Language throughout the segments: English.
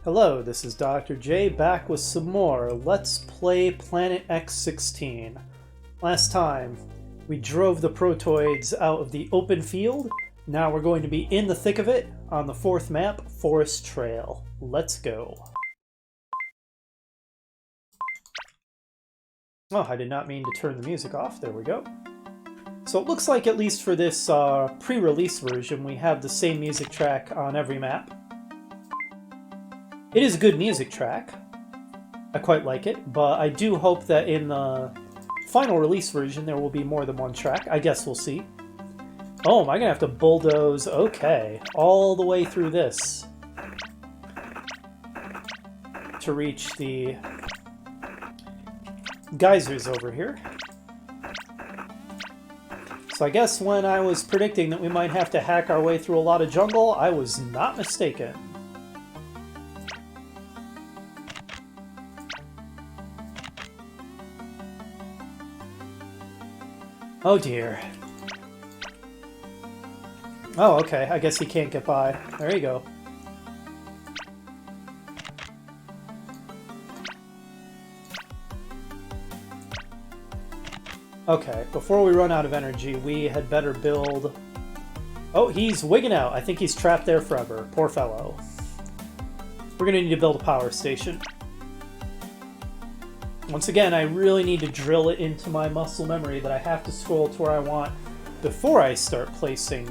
Hello, this is Dr. J back with some more Let's Play Planet X16. Last time, we drove the Protoids out of the open field. Now we're going to be in the thick of it on the fourth map, Forest Trail. Let's go. Oh, I did not mean to turn the music off. There we go. So it looks like, at least for this pre-release version, we have the same music track on every map. It is a good music track. I quite like it, but I do hope that in the final release version there will be more than one track. I guess we'll see. Oh, am I gonna have to bulldoze? Okay, all the way through this to reach the geysers over here. So I guess when I was predicting that we might have to hack our way through a lot of jungle, I was not mistaken. Oh dear. Oh, okay. I guess he can't get by. There you go. Okay, before we run out of energy, we had better build... Oh, he's wigging out. I think he's trapped there forever. Poor fellow. We're gonna need to build a power station. Once again, I really need to drill it into my muscle memory that I have to scroll to where I want before I start placing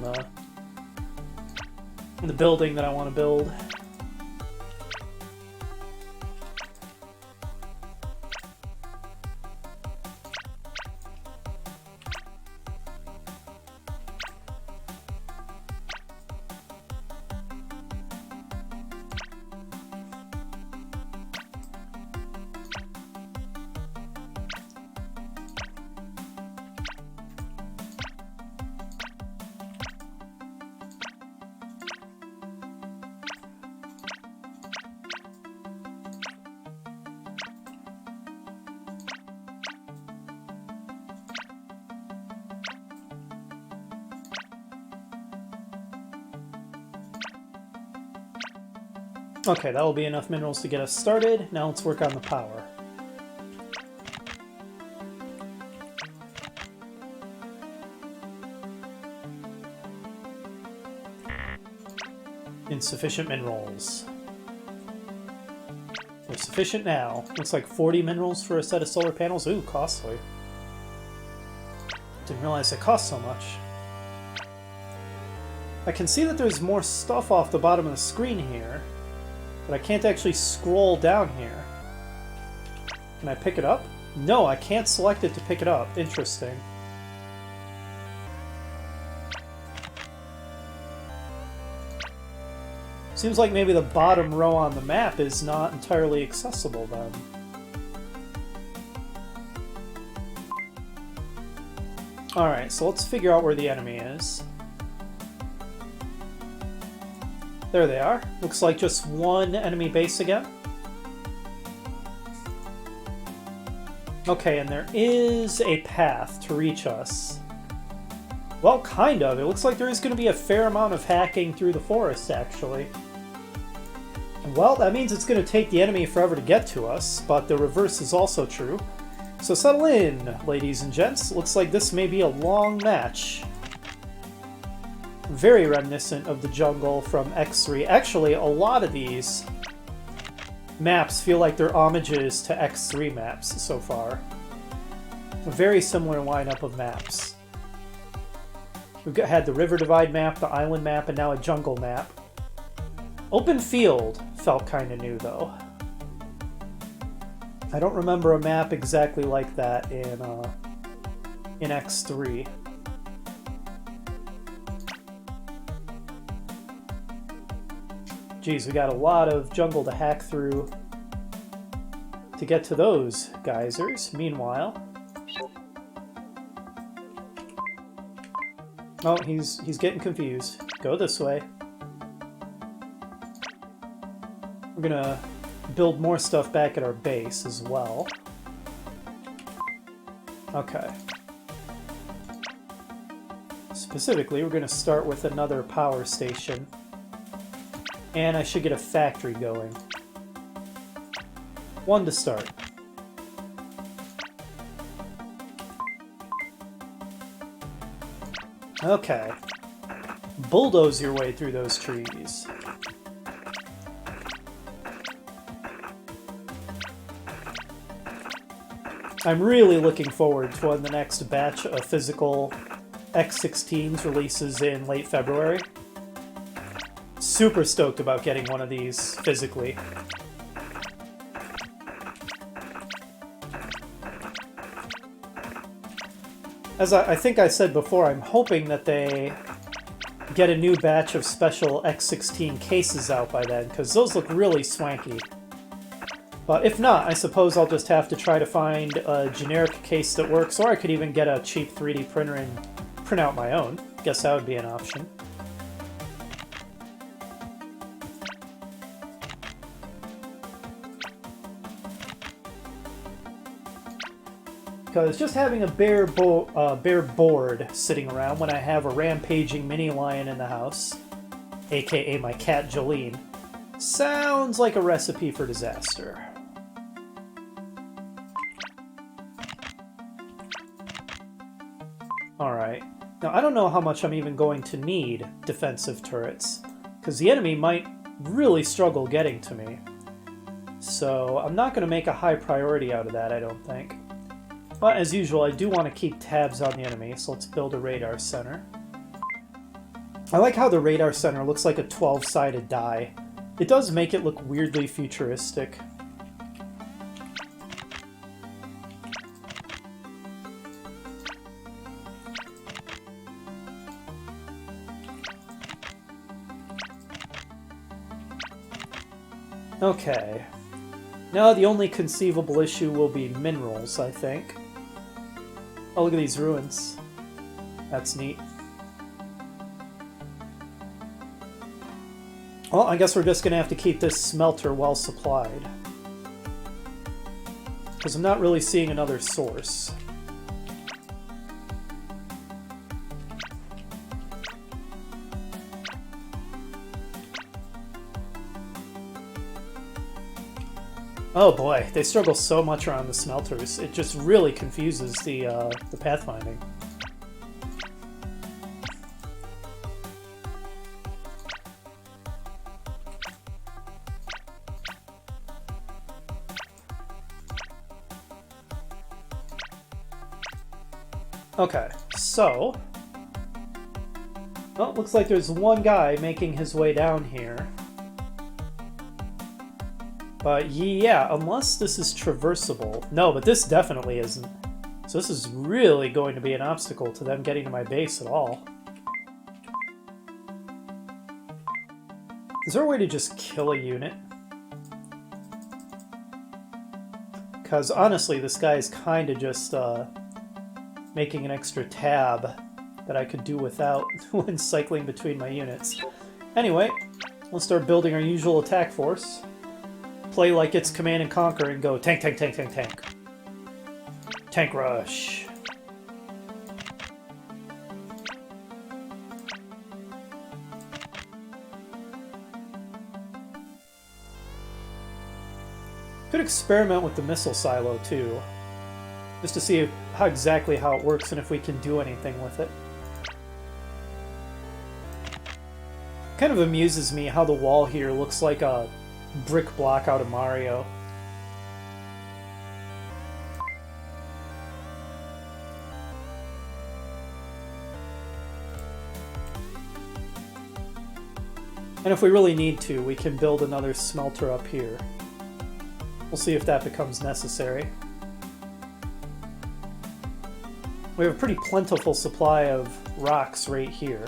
the building that I want to build. Okay, that will be enough minerals to get us started. Now let's work on the power. Insufficient minerals. They're sufficient now. Looks like 40 minerals for a set of solar panels. Ooh, costly. Didn't realize it cost so much. I can see that there's more stuff off the bottom of the screen here, but I can't actually scroll down here. Can I pick it up? No, I can't select it to pick it up. Interesting. Seems like maybe the bottom row on the map is not entirely accessible then. Alright, so let's figure out where the enemy is. There they are. Looks like just one enemy base again. Okay, and there is a path to reach us. Well, kind of. It looks like there is going to be a fair amount of hacking through the forest, actually. Well, that means it's going to take the enemy forever to get to us, but the reverse is also true. So settle in, ladies and gents. Looks like this may be a long match. Very reminiscent of the jungle from X3. Actually, a lot of these maps feel like they're homages to X3 maps so far. A very similar lineup of maps. We've had the River Divide map, the Island map, and now a jungle map. Open Field felt kind of new, though. I don't remember a map exactly like that in X3. Geez, we got a lot of jungle to hack through to get to those geysers. Meanwhile... Oh, he's getting confused. Go this way. We're gonna build more stuff back at our base as well. Okay. Specifically, we're going to start with another power station. And I should get a factory going. One to start. Okay. Bulldoze your way through those trees. I'm really looking forward to when the next batch of physical X16s releases in late February. Super stoked about getting one of these physically. As I think I said before, I'm hoping that they get a new batch of special X16 cases out by then, because those look really swanky. But if not, I suppose I'll just have to try to find a generic case that works, or I could even get a cheap 3D printer and print out my own. Guess that would be an option. Because just having a bare board sitting around when I have a rampaging mini lion in the house, aka my cat Jolene, sounds like a recipe for disaster. Alright, now I don't know how much I'm even going to need defensive turrets, because the enemy might really struggle getting to me. So I'm not going to make a high priority out of that, I don't think. But as usual, I do want to keep tabs on the enemy, so let's build a radar center. I like how the radar center looks like a 12-sided die. It does make it look weirdly futuristic. Okay. Now the only conceivable issue will be minerals, I think. Oh, look at these ruins. That's neat. Well, I guess we're just going to have to keep this smelter well supplied. Because I'm not really seeing another source. Oh boy, they struggle so much around the smelters. It just really confuses the pathfinding. Okay, so... well, looks like there's one guy making his way down here. But yeah, unless this is traversable. No, but this definitely isn't. So this is really going to be an obstacle to them getting to my base at all. Is there a way to just kill a unit? Because honestly, this guy is kind of just making an extra tab that I could do without when cycling between my units. Anyway, let's start building our usual attack force. Play like it's Command and Conquer and go tank, tank, tank, tank, tank. Tank rush. Could experiment with the missile silo too, just to see how exactly how it works and if we can do anything with it. Kind of amuses me how the wall here looks like a brick block out of Mario. And if we really need to, we can build another smelter up here. We'll see if that becomes necessary. We have a pretty plentiful supply of rocks right here.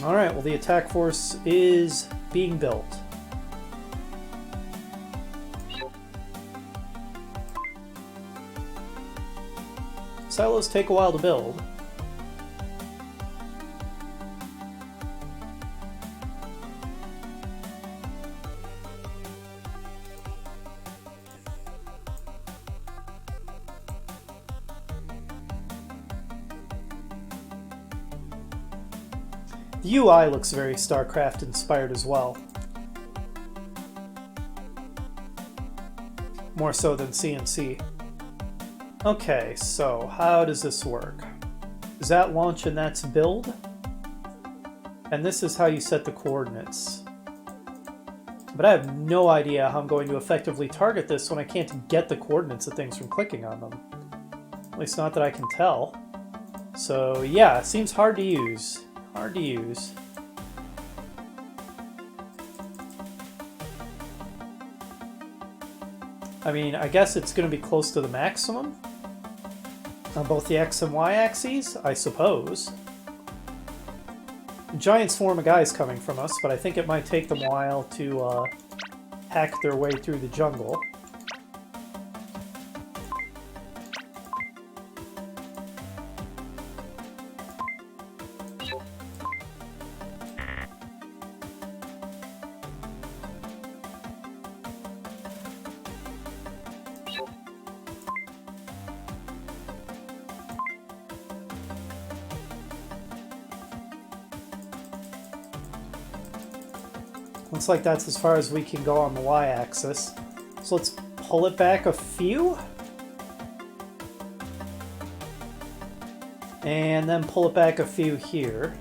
Alright, well the attack force is being built. Silos take a while to build. The UI looks very StarCraft inspired as well. More so than CNC. Okay, so how does this work? Is that launch and that's build? And this is how you set the coordinates. But I have no idea how I'm going to effectively target this when I can't get the coordinates of things from clicking on them. At least not that I can tell. So yeah, it seems hard to use. Hard to use. I mean, I guess it's going to be close to the maximum on both the X and Y axes, I suppose. A giant swarm of guys coming from us, but I think it might take them a while to hack their way through the jungle. Looks like that's as far as we can go on the y-axis. So let's pull it back a few. And then pull it back a few here.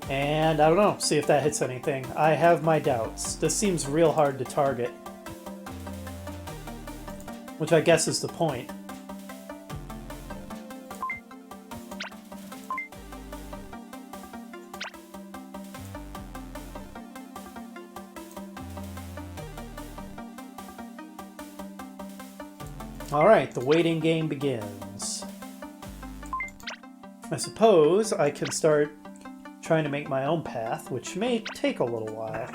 And I don't know, see if that hits anything. I have my doubts. This seems real hard to target. Which I guess is the point. Alright, the waiting game begins. I suppose I can start trying to make my own path, which may take a little while.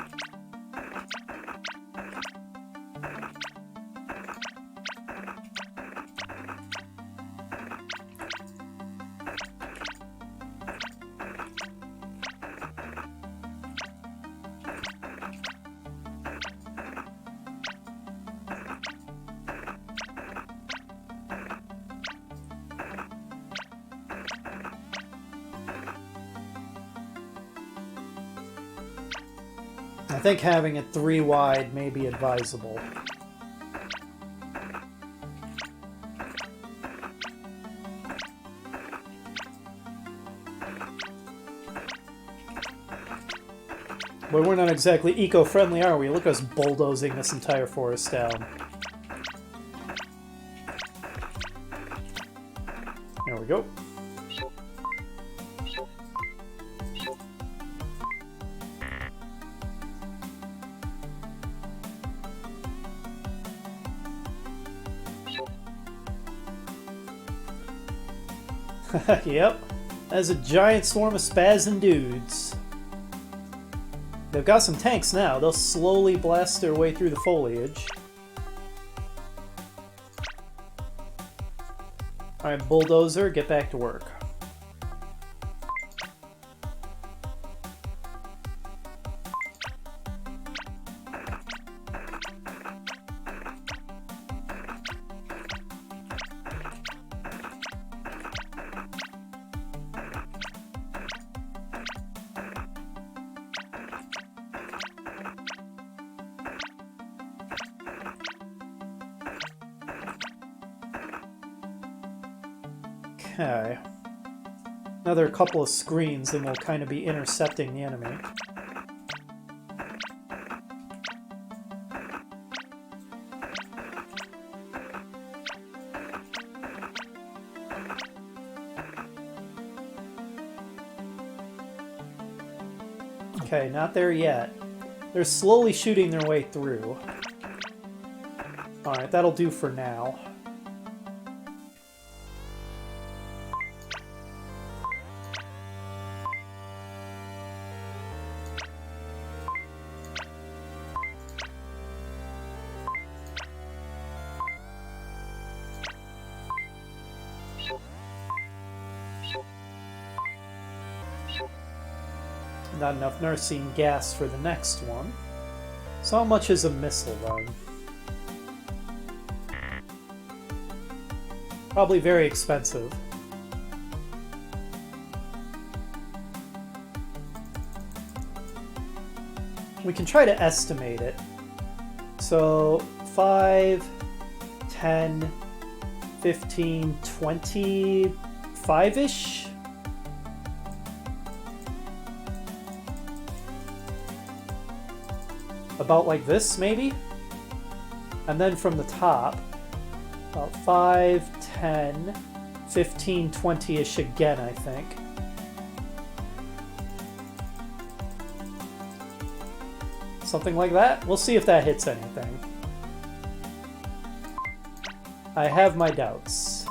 I think having it 3 wide may be advisable. But we're not exactly eco-friendly, are we? Look at us bulldozing this entire forest down. There we go. Yep, that's a giant swarm of spazzing dudes. They've got some tanks now. They'll slowly blast their way through the foliage. Alright, Bulldozer, get back to work. Okay. Another couple of screens and we'll kind of be intercepting the enemy. Okay, not there yet. They're slowly shooting their way through. Alright, that'll do for now. Not enough nursing gas for the next one. So how much is a missile then? Probably very expensive. We can try to estimate it. So 5, 10, 15, 25-ish? About like this, maybe? And then from the top, about 5, 10, 15, 20-ish again, I think. Something like that. We'll see if that hits anything. I have my doubts.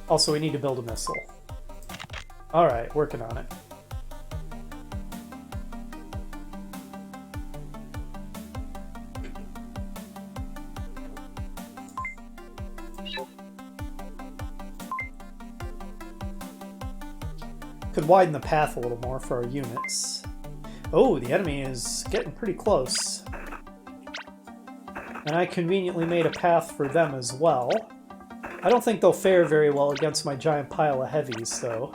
Also, we need to build a missile. Alright, working on it. Could widen the path a little more for our units. Oh, the enemy is getting pretty close. And I conveniently made a path for them as well. I don't think they'll fare very well against my giant pile of heavies, though.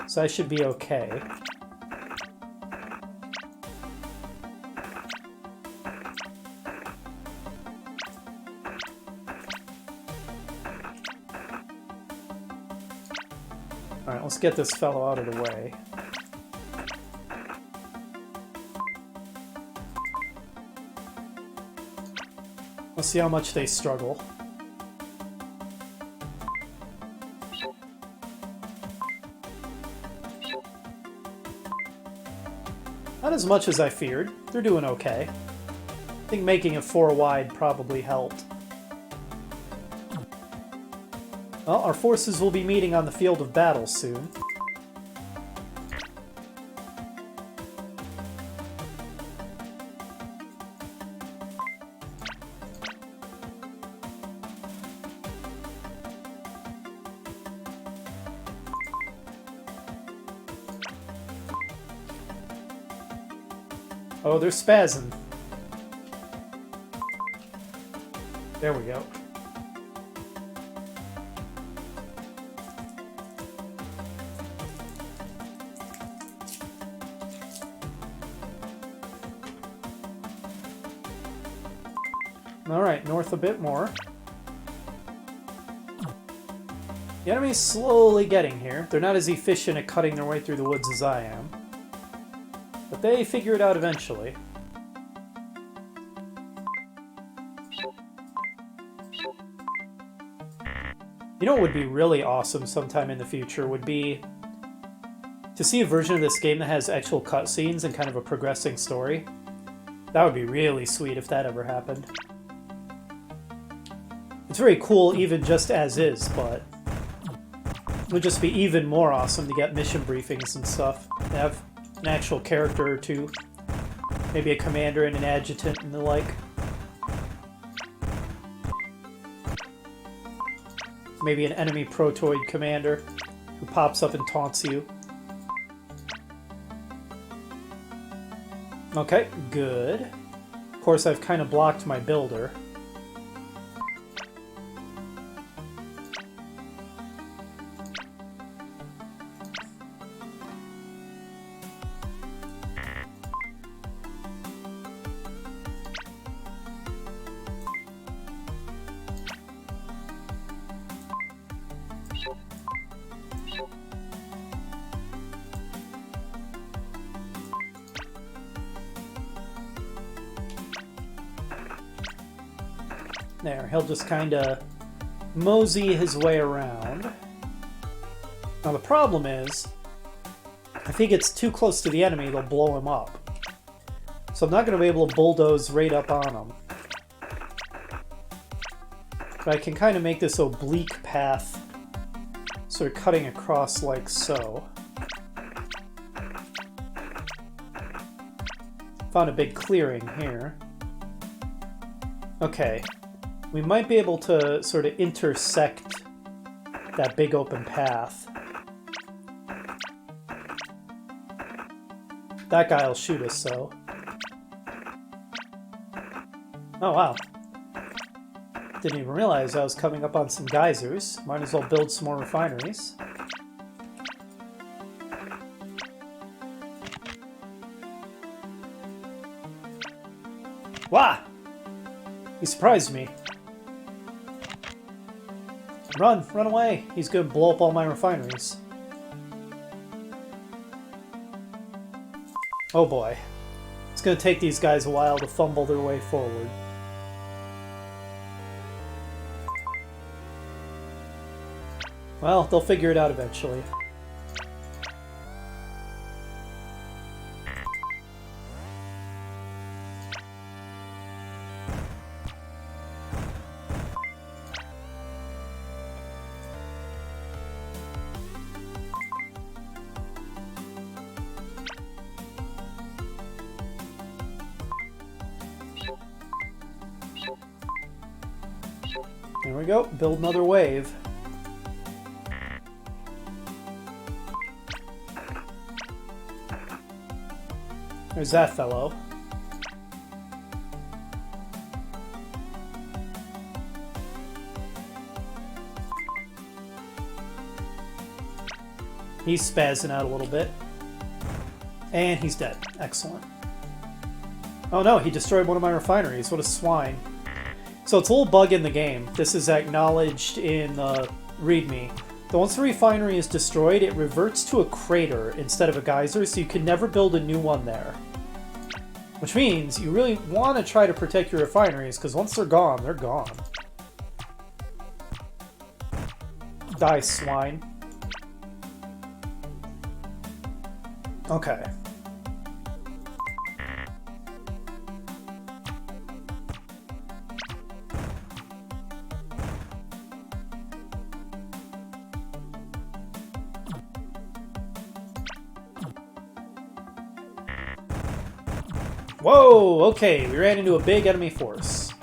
So I should be okay. Alright, let's get this fellow out of the way. Let's see how much they struggle. Not as much as I feared. They're doing okay. I think making it 4 wide probably helped. Well, our forces will be meeting on the field of battle soon. Oh, they're spazzing. There we go. Alright, north a bit more. The enemy's slowly getting here. They're not as efficient at cutting their way through the woods as I am. But they figure it out eventually. You know what would be really awesome sometime in the future would be to see a version of this game that has actual cutscenes and kind of a progressing story. That would be really sweet if that ever happened. It's very cool even just as is, but it would just be even more awesome to get mission briefings and stuff. Have an actual character or two. Maybe a commander and an adjutant and the like. Maybe an enemy protoid commander who pops up and taunts you. Okay, good. Of course, I've kind of blocked my builder. There, he'll just kind of mosey his way around. Now the problem is, if he gets too close to the enemy, they'll blow him up. So I'm not going to be able to bulldoze right up on him. But I can kind of make this oblique path, sort of cutting across like so. Found a big clearing here. Okay. We might be able to sort of intersect that big open path. That guy will shoot us, so. Oh, wow. Didn't even realize I was coming up on some geysers. Might as well build some more refineries. He surprised me. Run! Run away! He's gonna blow up all my refineries. Oh boy. It's gonna take these guys a while to fumble their way forward. Well, they'll figure it out eventually. There we go. Build another wave. There's that fellow. He's spazzing out a little bit. And he's dead. Excellent. Oh no, he destroyed one of my refineries. What a swine. So it's a little bug in the game. This is acknowledged in README. That once the refinery is destroyed, it reverts to a crater instead of a geyser, so you can never build a new one there. Which means you really want to try to protect your refineries, because once they're gone, they're gone. Die, swine. Okay. Whoa! Okay, we ran into a big enemy force.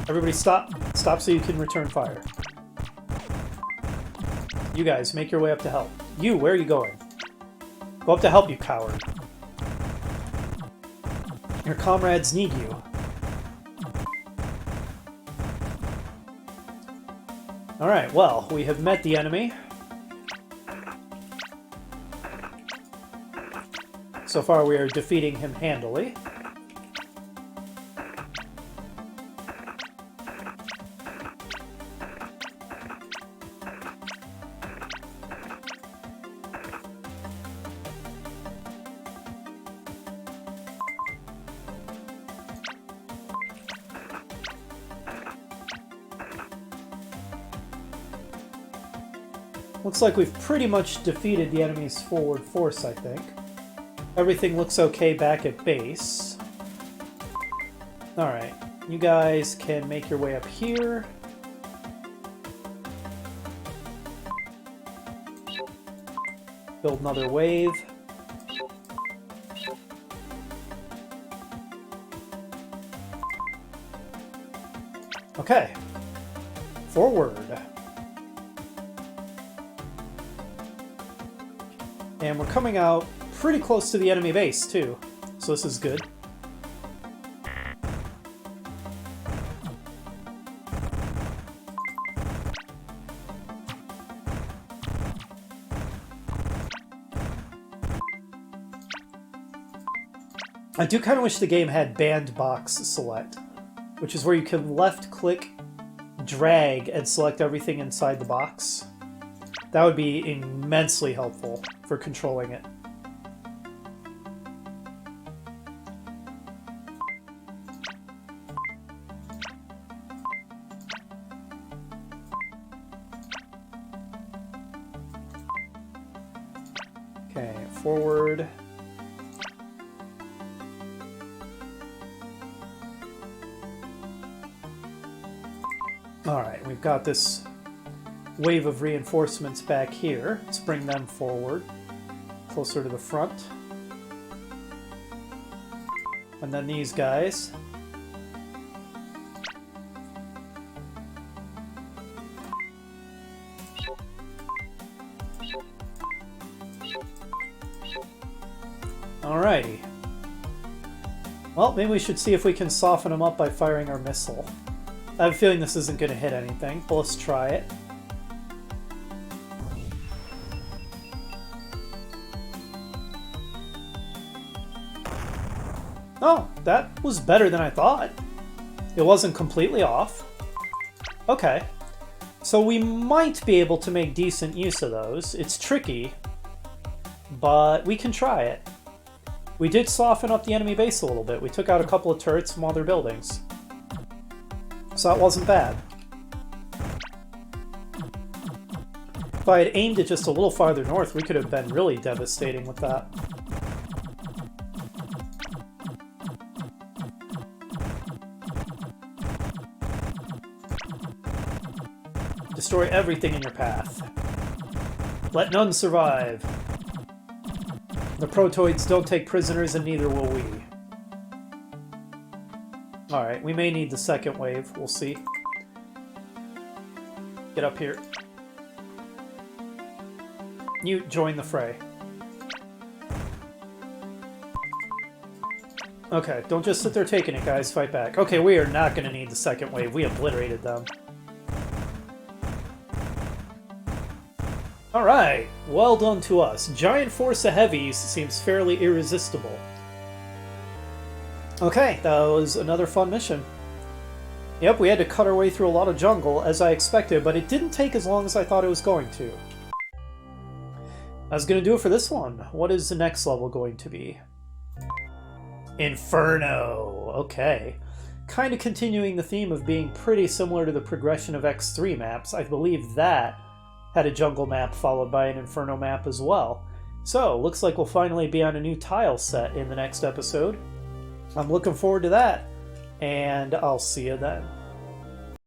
Everybody stop. Stop so you can return fire. You guys, make your way up to help. You, where are you going? Go up to help, you coward. Your comrades need you. Alright, well, we have met the enemy. So far we are defeating him handily. Looks like we've pretty much defeated the enemy's forward force, I think. Everything looks okay back at base. Alright, you guys can make your way up here. Build another wave. Okay. Forward. And we're coming out pretty close to the enemy base, too. So this is good. I do kind of wish the game had bandbox select, which is where you can left-click, drag, and select everything inside the box. That would be immensely helpful for controlling it. Okay, forward. Alright, we've got this wave of reinforcements back here. Let's bring them forward, closer to the front. And then these guys. Alrighty. Well, maybe we should see if we can soften them up by firing our missile. I have a feeling this isn't going to hit anything, but let's try it. Oh, that was better than I thought. It wasn't completely off. Okay. So we might be able to make decent use of those. It's tricky, but we can try it. We did soften up the enemy base a little bit. We took out a couple of turrets from other buildings. So that wasn't bad. If I had aimed it just a little farther north, we could have been really devastating with that. Destroy everything in your path. Let none survive. The protoids don't take prisoners, and neither will we. Alright, we may need the second wave. We'll see. Get up here. You join the fray. Okay, don't just sit there taking it, guys. Fight back. Okay, we are not going to need the second wave. We obliterated them. Alright, well done to us. Giant force of heavies seems fairly irresistible. Okay, that was another fun mission. Yep, we had to cut our way through a lot of jungle, as I expected, but it didn't take as long as I thought it was going to. I was going to do it for this one. What is the next level going to be? Inferno! Okay. Kind of continuing the theme of being pretty similar to the progression of X3 maps. I believe that had a jungle map followed by an Inferno map as well. So, looks like we'll finally be on a new tile set in the next episode. I'm looking forward to that, and I'll see you then.